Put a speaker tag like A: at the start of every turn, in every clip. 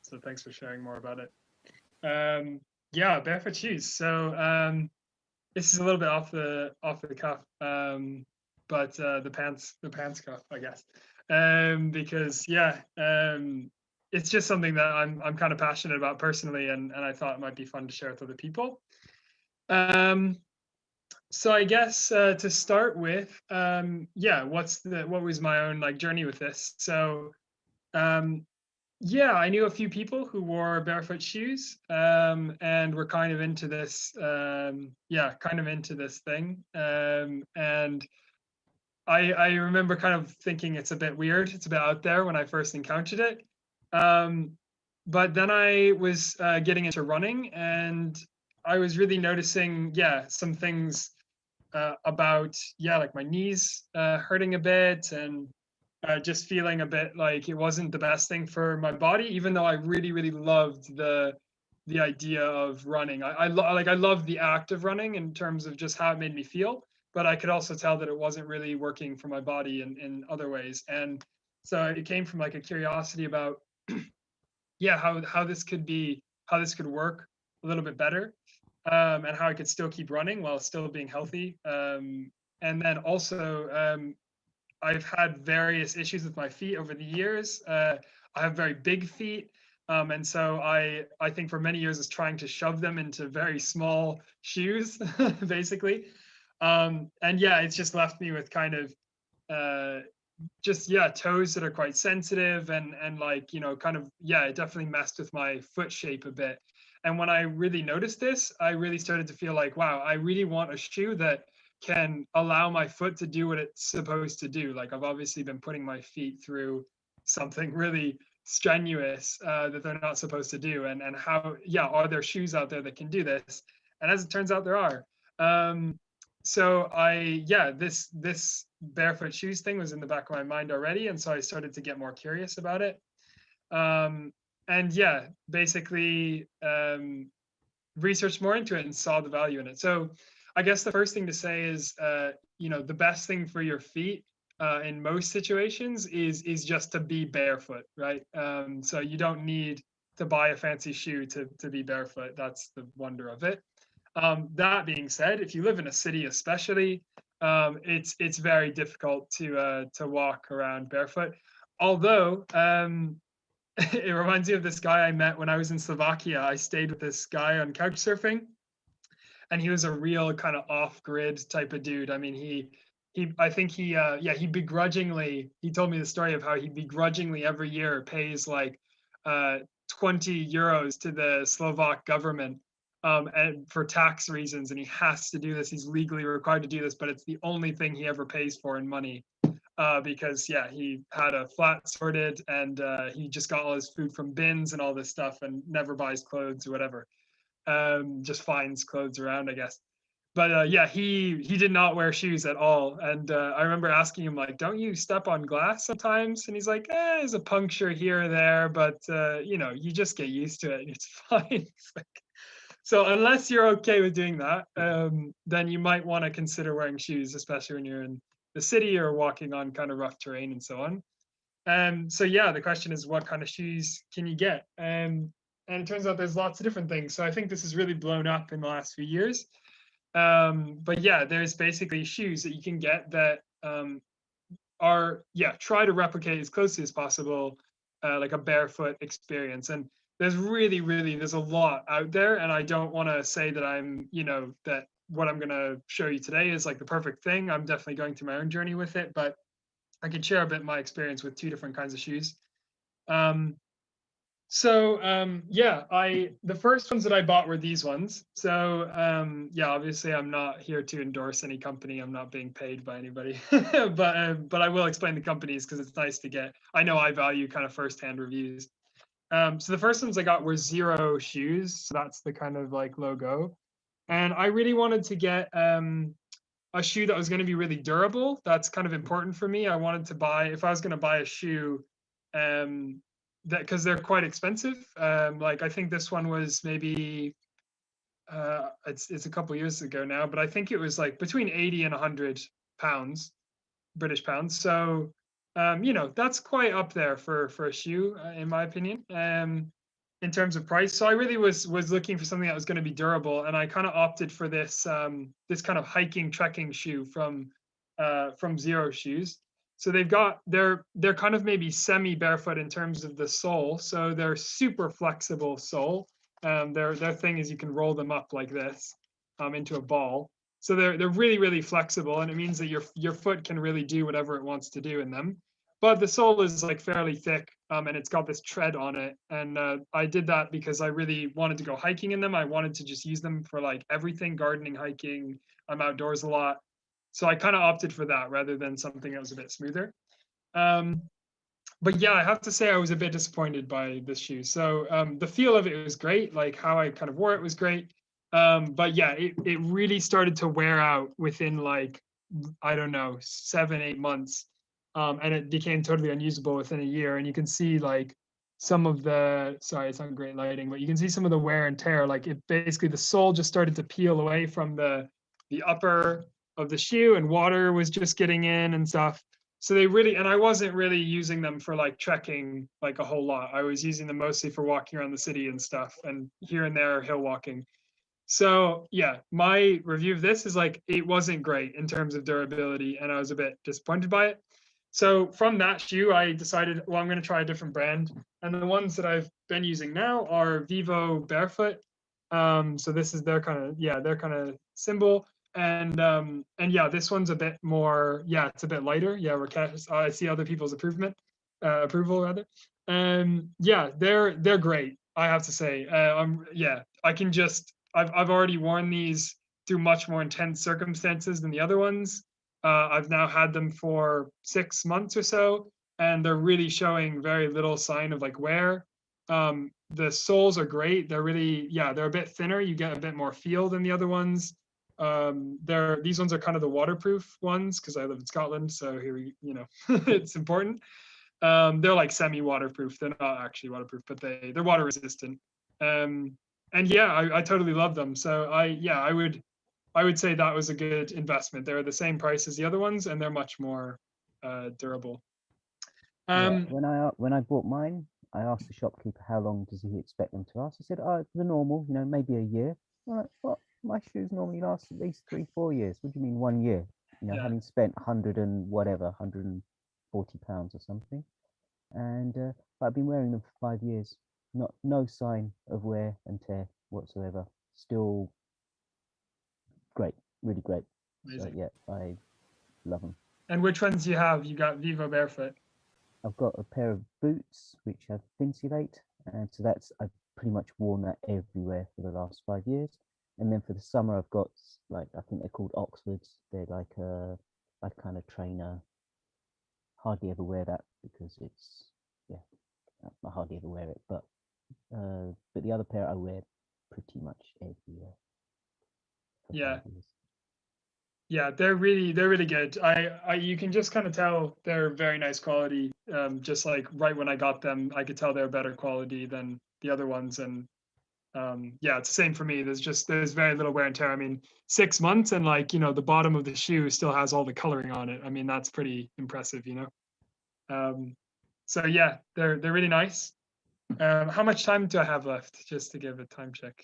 A: So thanks for sharing more about it. Yeah, barefoot shoes. So this is a little bit off the cuff, but the pants cuff, I guess, because yeah, it's just something that I'm kind of passionate about personally, and I thought it might be fun to share with other people. Um, so I guess to start with, yeah, what was my own like journey with this? So um, yeah, I knew a few people who wore barefoot shoes, and were kind of into this, yeah, kind of into this thing. And I remember kind of thinking it's a bit weird, it's a bit out there when I first encountered it. Um, but then I was getting into running, and I was really noticing, yeah, some things about, yeah, like my knees hurting a bit, and just feeling a bit like it wasn't the best thing for my body, even though I really, really loved the idea of running. I loved the act of running in terms of just how it made me feel, but I could also tell that it wasn't really working for my body in other ways. And so it came from like a curiosity about, yeah, how this could be, how this could work a little bit better, and how I could still keep running while still being healthy. And then also, I've had various issues with my feet over the years. I have very big feet, and so I think for many years was trying to shove them into very small shoes, basically. And yeah, it's just left me with kind of uh, just, yeah, toes that are quite sensitive, and like, you know, kind of, yeah, it definitely messed with my foot shape a bit. And when I really noticed this, I really started to feel like, wow, I really want a shoe that can allow my foot to do what it's supposed to do. Like, I've obviously been putting my feet through something really strenuous that they're not supposed to do. And how, yeah, are there shoes out there that can do this? And as it turns out, there are. So yeah, this barefoot shoes thing was in the back of my mind already, and so I started to get more curious about it. Um, and yeah, basically researched more into it and saw the value in it. So I guess the first thing to say is, you know, the best thing for your feet in most situations is just to be barefoot, right? So you don't need to buy a fancy shoe to be barefoot. That's the wonder of it. That being said, if you live in a city, especially, it's very difficult to walk around barefoot. Although it reminds me of this guy I met when I was in Slovakia. I stayed with this guy on couch surfing, and he was a real kind of off-grid type of dude. I mean, I think yeah, he told me the story of how he begrudgingly every year pays like 20 euros to the Slovak government, and for tax reasons, and he has to do this. He's legally required to do this, but it's the only thing he ever pays for in money. Because yeah, he had a flat sorted, and he just got all his food from bins and all this stuff, and never buys clothes or whatever. Just finds clothes around, I guess. But yeah, he did not wear shoes at all. And I remember asking him like, "Don't you step on glass sometimes?" And he's like, "There's a puncture here or there, but you know, you just get used to it. And it's fine." It's like, so unless you're okay with doing that, then you might want to consider wearing shoes, especially when you're in the city or walking on kind of rough terrain and so on. So yeah, the question is, what kind of shoes can you get? And it turns out there's lots of different things. So I think this has really blown up in the last few years. But yeah, there's basically shoes that you can get that are, yeah, try to replicate as closely as possible, like a barefoot experience. And there's really, really, there's a lot out there. And I don't want to say that I'm, you know, that what I'm going to show you today is like the perfect thing. I'm definitely going through my own journey with it, but I can share a bit my experience with two different kinds of shoes. Um, yeah, the first ones that I bought were these ones. So yeah, obviously I'm not here to endorse any company. I'm not being paid by anybody, but I will explain the companies because it's nice to get. I know I value kind of firsthand reviews. So the first ones I got were Zero shoes. So that's the kind of like logo, and I really wanted to get a shoe that was going to be really durable. That's kind of important for me. I wanted to buy, if I was going to buy a shoe, that, because they're quite expensive. Like I think this one was maybe it's a couple years ago now, but I think it was like between 80 and 100 pounds, British pounds. So you know, that's quite up there for a shoe, in my opinion. in terms of price. So I really was looking for something that was going to be durable, and I kind of opted for this this kind of hiking trekking shoe from Zero Shoes. So they're kind of maybe semi barefoot in terms of the sole. So they're super flexible sole. Their thing is you can roll them up like this into a ball. So they're really flexible, and it means that your foot can really do whatever it wants to do in them. But the sole is like fairly thick, and it's got this tread on it. And I did that because I really wanted to go hiking in them. I wanted to just use them for like everything, gardening, hiking. I'm outdoors a lot. So I kind of opted for that rather than something that was a bit smoother. But yeah, I have to say I was a bit disappointed by this shoe. So the feel of it was great, like how I kind of wore it was great. But yeah, it really started to wear out within like, I don't know, 7-8 months. And it became totally unusable within a year. And you can see like some of the, sorry, it's not great lighting, but you can see some of the wear and tear. Like it basically, the sole just started to peel away from the upper of the shoe, and water was just getting in and stuff. So they really, and I wasn't really using them for like trekking like a whole lot. I was using them mostly for walking around the city and stuff, and here and there hill walking. So yeah, my review of this is like it wasn't great in terms of durability, and I was a bit disappointed by it. So from that shoe, I decided, well, I'm going to try a different brand, and the ones that I've been using now are Vivo Barefoot. So this is their kind of symbol, and yeah, this one's a bit more, yeah, it's a bit lighter. Yeah, Rakesh, I see other people's approval rather. Yeah, they're great. I have to say, yeah, I can just I've already worn these through much more intense circumstances than the other ones. I've now had them for 6 months or so, and they're really showing very little sign of like wear. The soles are great. They're really, yeah, they're a bit thinner. You get a bit more feel than the other ones. These ones are kind of the waterproof ones because I live in Scotland, so here it's important. They're like semi-waterproof. They're not actually waterproof, but they're water resistant. And yeah, I totally love them. So I would say that was a good investment. They're the same price as the other ones, and they're much more durable.
B: Yeah, when I bought mine, I asked the shopkeeper how long does he expect them to last. He said, "Oh, the normal, maybe a year." I'm like, what? My shoes normally last at least 3-4 years. What do you mean 1 year?
A: Yeah,
B: Having spent 140 pounds or something, and I've been wearing them for 5 years. No sign of wear and tear whatsoever. Still great, really great. So
A: amazing.
B: yeah, I love them.
A: And which ones do you have? You got Vivo Barefoot.
B: I've got a pair of boots which have Insulate, and so I've pretty much worn that everywhere for the last 5 years. And then for the summer, I've got like, I think they're called Oxfords. They're like a kind of trainer. Hardly ever wear that because it's, yeah, I hardly ever wear it. But the other pair I wear pretty much everywhere for
A: Yeah,
B: 5 years.
A: yeah, they're really good. You can just kind of tell they're very nice quality. Just like right when I got them, I could tell they're better quality than the other ones. And yeah, it's the same for me. There's very little wear and tear. I mean, 6 months, and like the bottom of the shoe still has all the coloring on it. I mean, that's pretty impressive. Um, so yeah, they're really nice. How much time do I have left? Just to give a time check.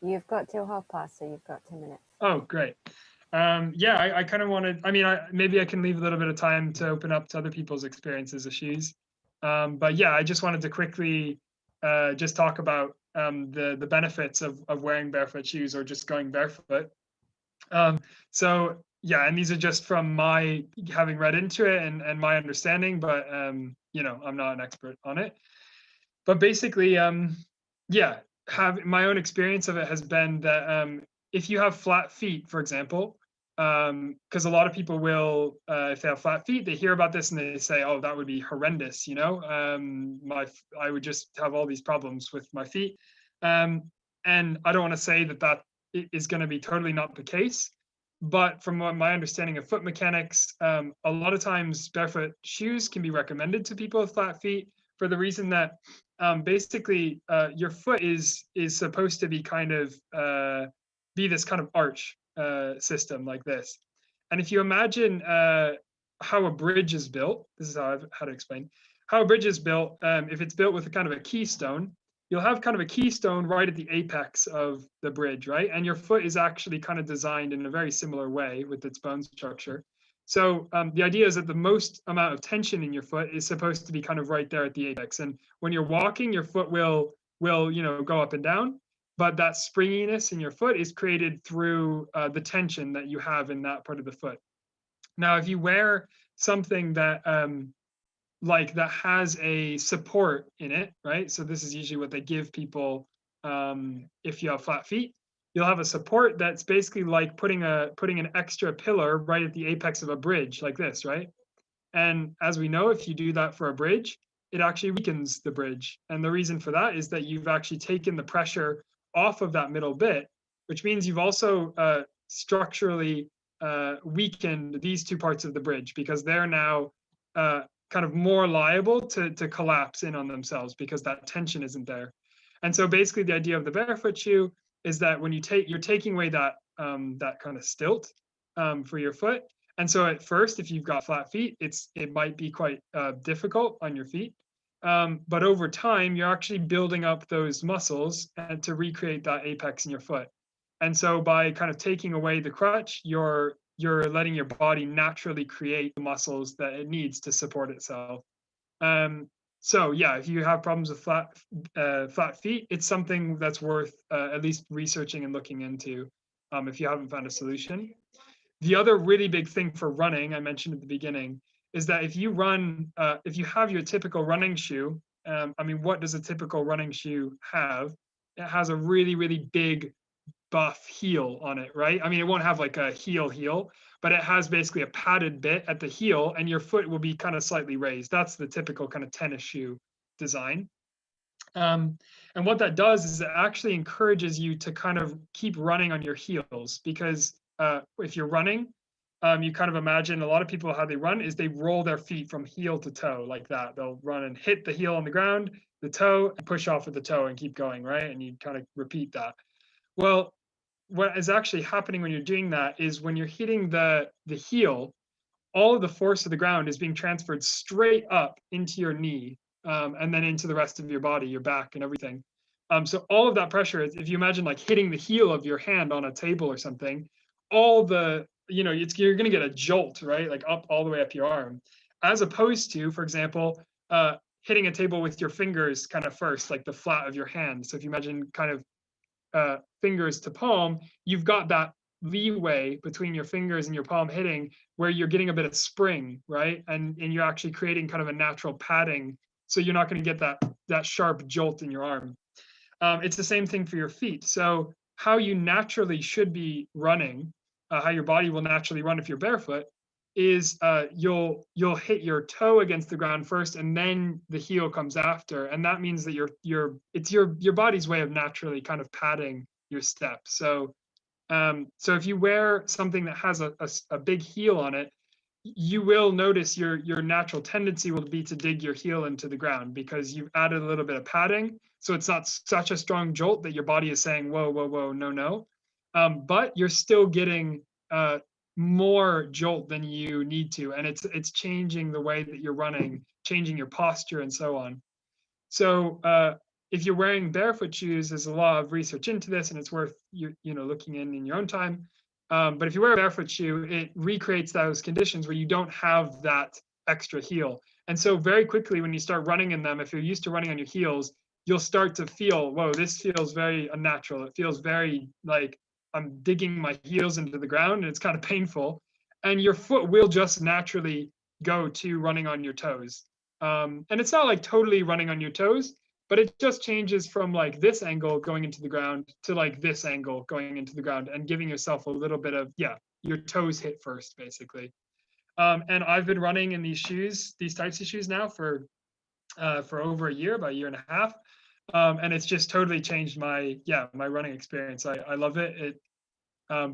C: You've got till past, so you've got 10 minutes.
A: Oh, great. Yeah, I kind of wanted, I mean, maybe I can leave a little bit of time to open up to other people's experiences of shoes. But yeah, I just wanted to quickly just talk about the benefits of wearing barefoot shoes or just going barefoot. So yeah, and these are just from my having read into it and my understanding, but I'm not an expert on it. But basically, yeah, my own experience of it has been that if you have flat feet, for example, because a lot of people will, if they have flat feet, they hear about this and they say, "Oh, that would be horrendous," I would just have all these problems with my feet. And I don't want to say that is going to be totally not the case, but from my understanding of foot mechanics, a lot of times barefoot shoes can be recommended to people with flat feet for the reason that basically your foot is supposed to be kind of be this kind of arch system like this. And if you imagine how a bridge is built, this is how to explain how a bridge is built. If it's built with a kind of a keystone, you'll have kind of a keystone right at the apex of the bridge, right? And your foot is actually kind of designed in a very similar way with its bone structure. So the idea is that the most amount of tension in your foot is supposed to be kind of right there at the apex. And when you're walking, your foot will go up and down, but that springiness in your foot is created through the tension that you have in that part of the foot. Now, if you wear something that that has a support in it, right? So this is usually what they give people if you have flat feet. You'll have a support that's basically like putting an extra pillar right at the apex of a bridge like this, right? And as we know, if you do that for a bridge, it actually weakens the bridge. And the reason for that is that you've actually taken the pressure off of that middle bit, which means you've also structurally weakened these two parts of the bridge, because they're now kind of more liable to collapse in on themselves because that tension isn't there. And so basically the idea of the barefoot shoe is that when you're taking away that that kind of stilt for your foot. And so at first, if you've got flat feet, it might be quite difficult on your feet. But over time, you're actually building up those muscles and to recreate that apex in your foot. And so by kind of taking away the crutch, you're letting your body naturally create the muscles that it needs to support itself. So yeah, if you have problems with flat feet, it's something that's worth at least researching and looking into if you haven't found a solution. The other really big thing for running, I mentioned at the beginning, is that if you run, if you have your typical running shoe, I mean, what does a typical running shoe have? It has a really, really big buff heel on it, right? I mean, it won't have like a heel, but it has basically a padded bit at the heel, and your foot will be kind of slightly raised. That's the typical kind of tennis shoe design. And what that does is it actually encourages you to kind of keep running on your heels, because if you're running, you kind of imagine a lot of people, how they run is they roll their feet from heel to toe like that. They'll run and hit the heel on the ground, the toe, and push off with the toe and keep going, right? And you kind of repeat that. Well, what is actually happening when you're doing that is when you're hitting the heel, all of the force of the ground is being transferred straight up into your knee, and then into the rest of your body, your back and everything. So all of that pressure, if you imagine like hitting the heel of your hand on a table or something, all the, you're going to get a jolt, right? Like up all the way up your arm, as opposed to, for example, hitting a table with your fingers kind of first, like the flat of your hand. So if you imagine kind of fingers to palm, you've got that leeway between your fingers and your palm hitting where you're getting a bit of spring, right? And you're actually creating kind of a natural padding, so you're not going to get that sharp jolt in your arm. It's the same thing for your feet. So how you naturally should be running, how your body will naturally run if you're barefoot, is you'll hit your toe against the ground first, and then the heel comes after, and that means that it's your body's way of naturally kind of padding your step. So if you wear something that has a big heel on it, you will notice your natural tendency will be to dig your heel into the ground, because you've added a little bit of padding, so it's not such a strong jolt that your body is saying whoa, no. But you're still getting more jolt than you need to, and it's changing the way that you're running, changing your posture and so on. So if you're wearing barefoot shoes, there's a lot of research into this, and it's worth looking in your own time. But if you wear a barefoot shoe, it recreates those conditions where you don't have that extra heel. And so very quickly when you start running in them, if you're used to running on your heels, you'll start to feel, whoa, this feels very unnatural. It feels very like I'm digging my heels into the ground, and it's kind of painful. And your foot will just naturally go to running on your toes. And it's not like totally running on your toes, but it just changes from like this angle going into the ground to like this angle going into the ground, and giving yourself a little bit of, your toes hit first, basically. And I've been running in these types of shoes now for over a year, about a year and a half. And it's just totally changed my running experience. I love it. It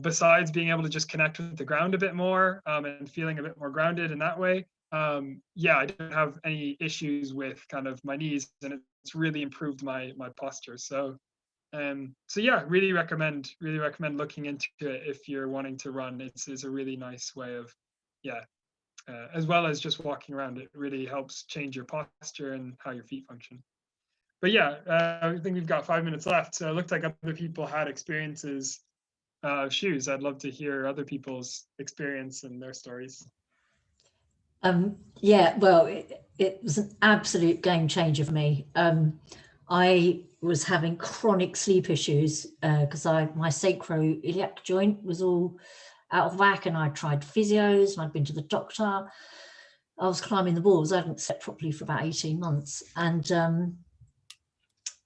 A: besides being able to just connect with the ground a bit more, and feeling a bit more grounded in that way, I don't have any issues with kind of my knees, and it's really improved my posture. So really recommend looking into it if you're wanting to run. It's a really nice way of as well as just walking around. It really helps change your posture and how your feet function. but yeah, I think we've got 5 minutes left. So it looked like other people had experiences of shoes. I'd love to hear other people's experience and their stories.
D: Yeah, well, it was an absolute game changer for me. I was having chronic sleep issues because my sacroiliac joint was all out of whack, and I tried physios, and I'd been to the doctor. I was climbing the walls. I hadn't slept properly for about 18 months. And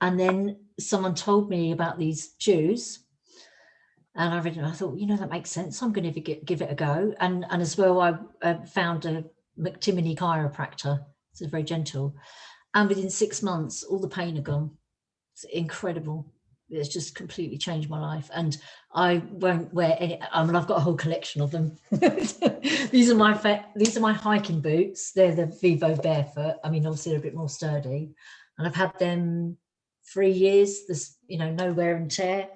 D: then someone told me about these shoes, and I read it and I thought, you know, that makes sense. I'm going to give it a go. And as well, I found a McTimoney chiropractor. It's very gentle. And within 6 months, all the pain had gone. It's incredible. It's just completely changed my life. And I won't wear any. I mean, I've got a whole collection of them. These are my hiking boots. They're the Vivo Barefoot. I mean, obviously they're a bit more sturdy. And I've had them 3 years. There's, you know, no wear and tear.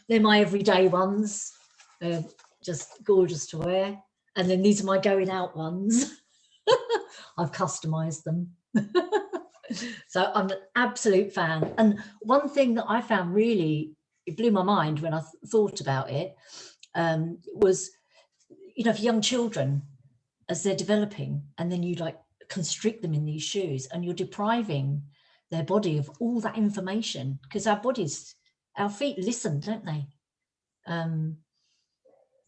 D: They're my everyday ones. They're just gorgeous to wear. And then these are my going out ones. I've customized them. So I'm an absolute fan. And one thing that I found really, it blew my mind when I thought about it, was, you know, for young children, as they're developing, and then you like constrict them in these shoes, and you're depriving their body of all that information, because our feet listen, don't they?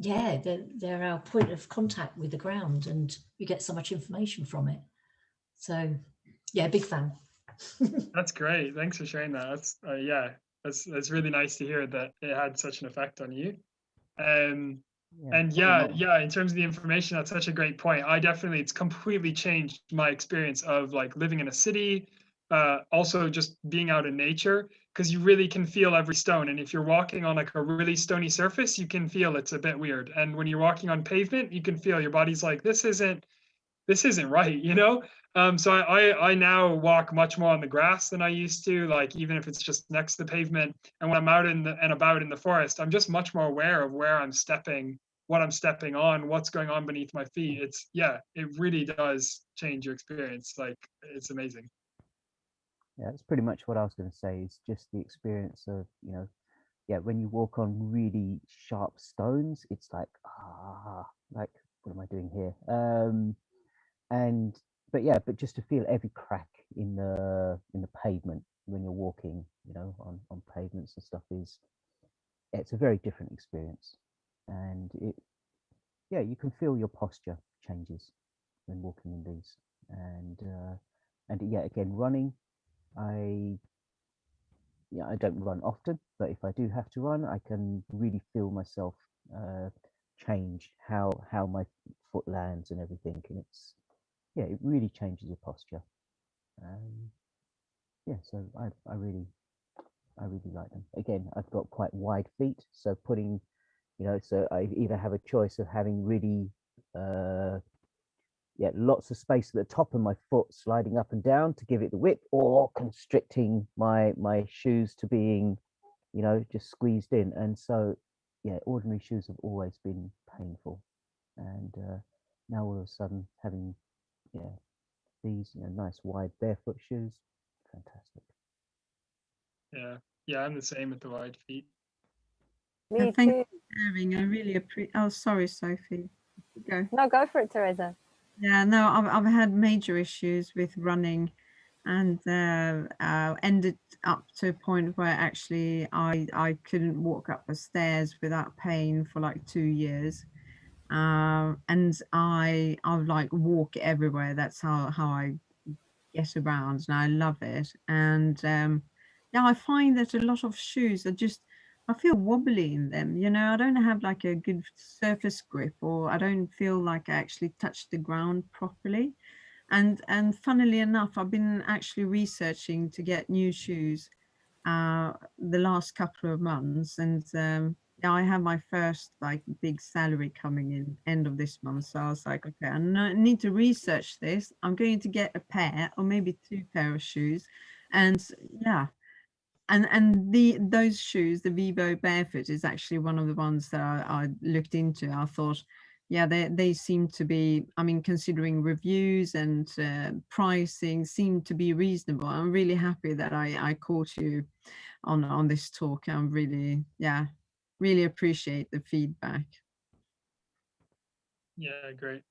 D: Yeah, they're our point of contact with the ground, and you get so much information from it. So yeah, big fan.
A: That's great. Thanks for sharing that. That's yeah, that's really nice to hear that it had such an effect on you. And yeah, in terms of the information, that's such a great point. It's completely changed my experience of like living in a city, also just being out in nature, because you really can feel every stone. And if you're walking on like a really stony surface, you can feel it's a bit weird. And when you're walking on pavement, you can feel your body's like, this isn't right, you know? So I now walk much more on the grass than I used to, like even if it's just next to the pavement. And when I'm out and about in the forest, I'm just much more aware of where I'm stepping, what I'm stepping on, what's going on beneath my feet. It really does change your experience. Like it's amazing.
B: Yeah, that's pretty much what I was going to say. Is just the experience of, you know, yeah, when you walk on really sharp stones, it's like, like, what am I doing here? But just to feel every crack in the pavement when you're walking, you know, on pavements and stuff it's a very different experience. And you can feel your posture changes when walking in these. And yeah, again, running, I don't run often, but if I do have to run, I can really feel myself change how my foot lands and everything, and it really changes your posture. So I really like them. Again, I've got quite wide feet, so putting, you know, so I either have a choice of having really lots of space at the top of my foot sliding up and down to give it the width, or constricting my shoes to being, you know, just squeezed in. And so ordinary shoes have always been painful, and now all of a sudden having these, you know, nice wide barefoot shoes, fantastic.
A: Yeah, I'm the same with the wide feet.
C: Me
E: Thank
C: too.
E: you for sharing. I really appreciate. Oh, sorry, Sophie. Go.
C: No, go for it, Teresa.
E: Yeah, no, I've had major issues with running, and ended up to a point where actually I couldn't walk up the stairs without pain for like 2 years. And I like walk everywhere. That's how I get around, and I love it. And I find that a lot of shoes are just, I feel wobbly in them. You know, I don't have like a good surface grip, or I don't feel like I actually touch the ground properly. And funnily enough, I've been actually researching to get new shoes the last couple of months, and I have my first like big salary coming in end of this month. So I was like, okay, I need to research this. I'm going to get a pair or maybe 2 pair of shoes, and those shoes, the Vivo Barefoot, is actually one of the ones that I looked into. I thought yeah, they seem to be, I mean, considering reviews and pricing seem to be reasonable. I'm really happy that I caught you on this talk. I'm really, yeah, really appreciate the feedback.
A: Yeah, great.